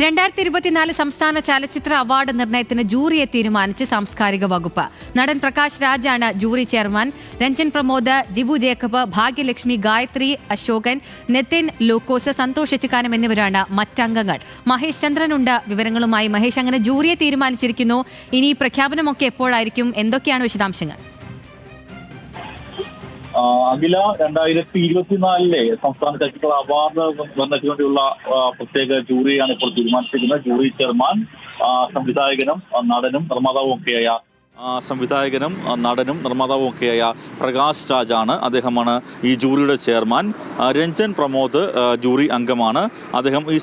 2024 സംസ്ഥാന ചലച്ചിത്ര അവാർഡ് നിർണയത്തിന് ജൂറിയെ തീരുമാനിച്ച് സാംസ്കാരിക വകുപ്പ്. നടൻ പ്രകാശ് രാജാണ് ജൂറി ചെയർമാൻ. രഞ്ജൻ പ്രമോദ്, ജിബു ജേക്കബ്, ഭാഗ്യലക്ഷ്മി, ഗായത്രി അശോകൻ, നിതിൻ ലൂക്കോസ്, സന്തോഷ് എച്ചിക്കാനം എന്നിവരാണ് മറ്റംഗങ്ങൾ. മഹേഷ് ചന്ദ്രനുണ്ട് വിവരങ്ങളുമായി. മഹേഷ്, അങ്ങനെ ജൂറിയെ തീരുമാനിച്ചിരിക്കുന്നു. ഇനി പ്രഖ്യാപനമൊക്കെ എപ്പോഴായിരിക്കും? എന്തൊക്കെയാണ് വിശദാംശങ്ങൾ? അഖില, 2024 സംസ്ഥാന ചലച്ചിത്ര അവാർഡ് നിർണ്ണയിച്ചു വേണ്ടിയുള്ള പ്രത്യേക ജൂറിയാണ് ഇപ്പോൾ തീരുമാനിച്ചിരിക്കുന്നത്. ജൂറി ചെയർമാൻ സംവിധായകനും നടനും നിർമ്മാതാവും ഒക്കെയായ പ്രകാശ് രാജാണ്. അദ്ദേഹമാണ് ഈ ജൂറിയുടെ ചെയർമാൻ. രഞ്ജൻ പ്രമോദ് ജൂറി അംഗമാണ്. അദ്ദേഹം ഈ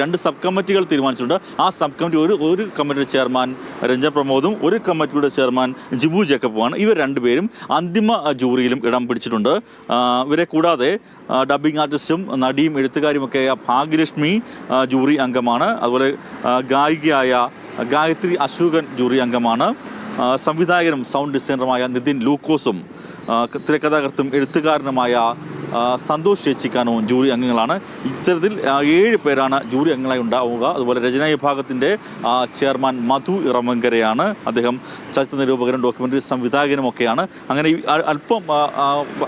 രണ്ട് സബ് കമ്മിറ്റികൾ തീരുമാനിച്ചിട്ടുണ്ട്. ആ സബ് കമ്മിറ്റി ഒരു കമ്മിറ്റിയുടെ ചെയർമാൻ രഞ്ജൻ പ്രമോദും ഒരു കമ്മിറ്റിയുടെ ചെയർമാൻ ജിബു ജേക്കബുമാണ്. ഇവർ രണ്ടുപേരും അന്തിമ ജൂറിയിലും ഇടം പിടിച്ചിട്ടുണ്ട്. ഇവരെ കൂടാതെ ഡബ്ബിംഗ് ആർട്ടിസ്റ്റും നടിയും എഴുത്തുകാരുമൊക്കെയായ ഭാഗ്യലക്ഷ്മി ജൂറി അംഗമാണ്. അതുപോലെ ഗായികയായ ഗായത്രി അശോകൻ ജൂറി അംഗമാണ്. സംവിധായകനും സൗണ്ട് ഡിസൈനറുമായ നിതിൻ ലൂക്കോസും തിരക്കഥാകൃത്തും എഴുത്തുകാരനുമായ സന്തോഷ് എച്ചിക്കാനവും ജൂറി അംഗങ്ങളാണ്. ഇത്തരത്തിൽ 7 പേരാണ് ജൂറി അംഗങ്ങളായി ഉണ്ടാവുക. അതുപോലെ രചനാ വിഭാഗത്തിൻ്റെ ചെയർമാൻ മധു ഇറമങ്കരയാണ്. അദ്ദേഹം ചലച്ചിത്ര നിരൂപകനും ഡോക്യുമെൻ്ററി സംവിധായകനുമൊക്കെയാണ്. അങ്ങനെ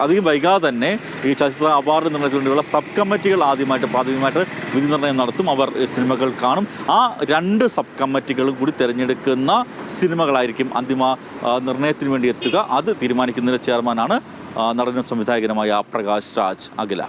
അധികം വൈകാതെ തന്നെ ഈ ചലച്ചിത്ര അവാർഡ് നിർണ്ണയത്തിന് വേണ്ടിയുള്ള സബ് കമ്മിറ്റികൾ പ്രാഥമികമായിട്ട് വിധി നിർണ്ണയം നടത്തും. അവർ സിനിമകൾ കാണും. ആ 2 സബ് കമ്മിറ്റികളും കൂടി തിരഞ്ഞെടുക്കുന്ന സിനിമകളായിരിക്കും അന്തിമ നിർണ്ണയത്തിന് വേണ്ടി എത്തുക. അത് തീരുമാനിക്കുന്നതിൻ്റെ ചെയർമാനാണ് നടനും സംവിധായകനുമായ പ്രകാശ് രാജ്. അഖില.